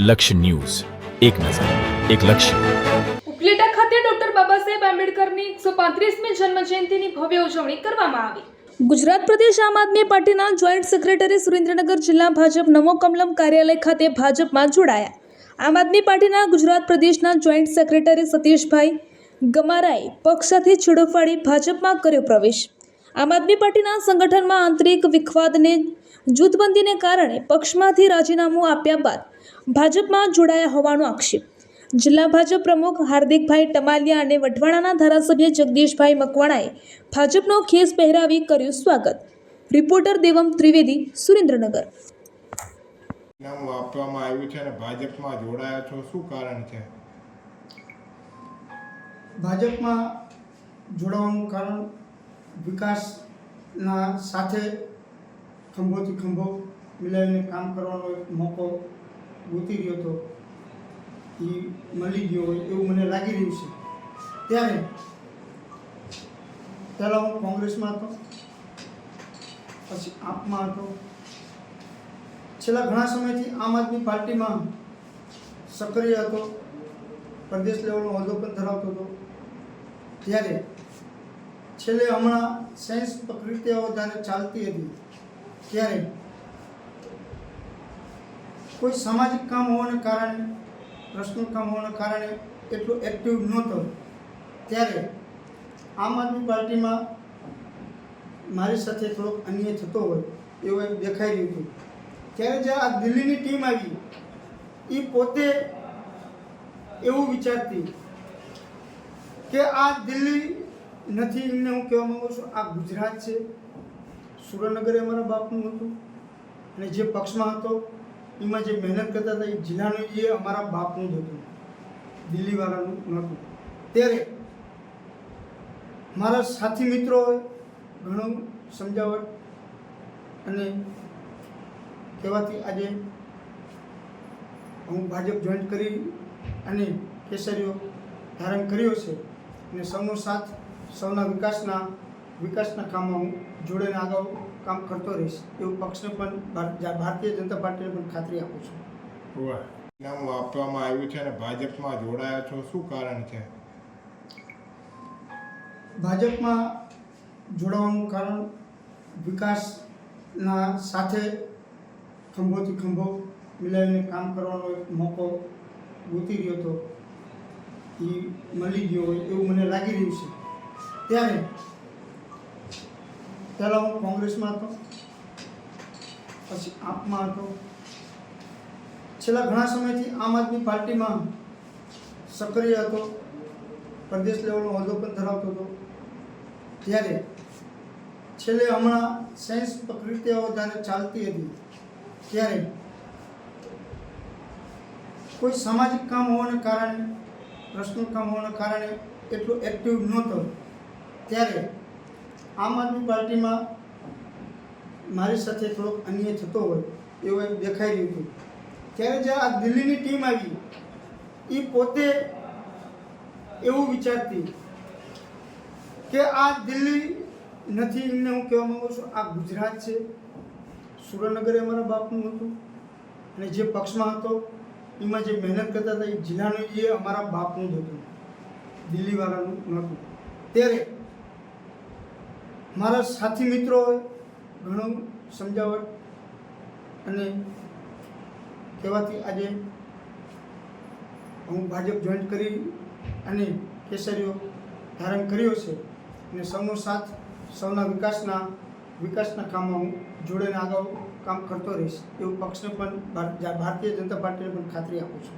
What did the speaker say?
લક્ષ્ય ન્યૂઝ, એક નજર, એક લક્ષ્ય. ઉપલેટા ખાતે ડોક્ટર બાબા સાહેબ આંબેડકરની 135મી જન્મજયંતિની ભવ્ય ઉજવણી કરવામાં આવી. ગુજરાત પ્રદેશ આમ આદમી પાર્ટીના જોઈન્ટ સેક્રેટરી સુરેન્દ્રનગર જિલ્લા ભાજપ નમો કમલમ કાર્યાલય ખાતે ભાજપમાં જોડાયા. આમ આદમી પાર્ટીના ગુજરાત પ્રદેશના જોઈન્ટ સેક્રેટરી સતીશભાઈ ગમારાએ પક્ષ સાથે છેડો ફાડી ભાજપમાં કર્યો પ્રવેશ. આમ આદમી પાર્ટીના સંગઠનમાં આંતરિક વિખવાદને જૂથબંધીને કારણે પક્ષમાંથી રાજીનામું આપ્યા બાદ ભાજપમાં જોડાયા હોવાનો આક્ષેપ. જિલ્લા ભાજપ પ્રમુખ હાર્દિકભાઈ ટમાલિયા અને વઢવાણાના ધારાસભ્ય જગદીશભાઈ મકવાણાએ ભાજપનો ખેસ પહેરાવી કર્યું સ્વાગત. રિપોર્ટર દેવમ ત્રિવેદી, સુરેન્દ્રનગર. નામ આપવામાં આવ્યું છે અને ભાજપમાં જોડાયા છો, શું કારણ છે? ભાજપમાં જોડાવાનું કારણ વિકાસના સાથે ખંભોથી ખંભો મિલાવીને કામ કરવાનો એક મોકો ગોતી રહ્યો હતો, એ મળી ગયો હોય એવું મને લાગી રહ્યું છે. ત્યારે પહેલાં હું કોંગ્રેસમાં હતો, પછી આપમાં હતો, છેલ્લા ઘણા સમયથી આમ આદમી પાર્ટીમાં સક્રિય હતો, પ્રદેશ લેવલનો હોદ્દો પણ ધરાવતો હતો. ત્યારે છેલ્લે હમણાં સાયન્સ પ્રક્રિયાઓ જ્યારે ચાલતી હતી ત્યારે કોઈ સામાજિક કામ હોવાને કારણે, પર્સનલ કામ હોવાને કારણે એટલો એક્ટિવ નહોતો. ત્યારે આમ આદમી પાર્ટીમાં મારી સાથે થોડોક અન્યાય થતો હોય એવું એક દેખાઈ રહ્યું હતું. ત્યારે જ્યારે આ દિલ્હીની ટીમ આવી, એ પોતે એવું વિચારતી કે આ દિલ્હી નથી, એમને હું કહેવા માગું છું આ ગુજરાત છે. સુરેન્દ્રનગર અમારા બાપનું હતું અને જે પક્ષમાં હતો એમાં જે મહેનત કરતા હતા એ જિલ્લાનું એ અમારા બાપનું જ હતું, દિલ્હીવાળાનું નહોતું. ત્યારે મારા સાથી મિત્રોએ ઘણું સમજાવટ અને કહેવાથી આજે હું ભાજપ જોઈન્ટ કરી અને કેસરીઓ ધારણ કર્યો છે અને સૌનો સાથ, સૌના વિકાસના કામમાં હું જોડેને આગળ કામ કરતો રહીશ એવું પક્ષને પણ, ભારતીય જનતા પાર્ટીને પણ ખાતરી આપું છું. નામ આપવામાં આવ્યું છે અને ભાજપમાં જોડાયા છો, શું કારણ છે? ભાજપમાં જોડાવાનું કારણ વિકાસના સાથે ખંભોથી ખંભો મિલાવીને કામ કરવાનો એક મોકો ગોતી રહ્યો હતો, એ મળી ગયો હોય એવું મને લાગી રહ્યું છે. ત્યારે પહેલાં હું કોંગ્રેસમાં હતો, પછી આપમાં હતો, છેલ્લા ઘણા સમયથી આમ આદમી પાર્ટીમાં સક્રિય હતો, પ્રદેશ લેવલનો હોદ્દો પણ ધરાવતો હતો. ત્યારે છેલ્લે હમણાં સાયન્સ પ્રક્રિયાઓ જ્યારે ચાલતી હતી ત્યારે કોઈ સામાજિક કામ હોવાને કારણે, પર્સનલ કામ હોવાને કારણે એટલો એક્ટિવ નહોતો. ત્યારે આમ આદમી પાર્ટીમાં મારી સાથે થોડોક અન્યાય થતો હોય એવું એક દેખાઈ રહ્યું હતું. ત્યારે જ્યારે આ દિલ્હીની ટીમ આવી, એ પોતે એવું વિચારતી કે આ દિલ્હી નથી, એમને હું કહેવા માગું છું આ ગુજરાત છે. સુરેન્દ્રનગર અમારા બાપનું હતું અને જે પક્ષમાં હતો એમાં જે મહેનત કરતા હતા એ જિલ્લાનું એ અમારા બાપનું જ હતું, દિલ્હીવાળાનું નહોતું. ત્યારે મારા સાથી મિત્રોએ ઘણું સમજાવટ અને કહેવાથી આજે હું ભાજપ જોઈન્ટ કરી અને કેસરીઓ ધારણ કર્યો છે અને સૌનો સાથ, સૌના વિકાસના કામમાં હું જોડેને આગળ કામ કરતો રહીશ એવું પક્ષને પણ, ભારતીય જનતા પાર્ટીને પણ ખાતરી આપું છું.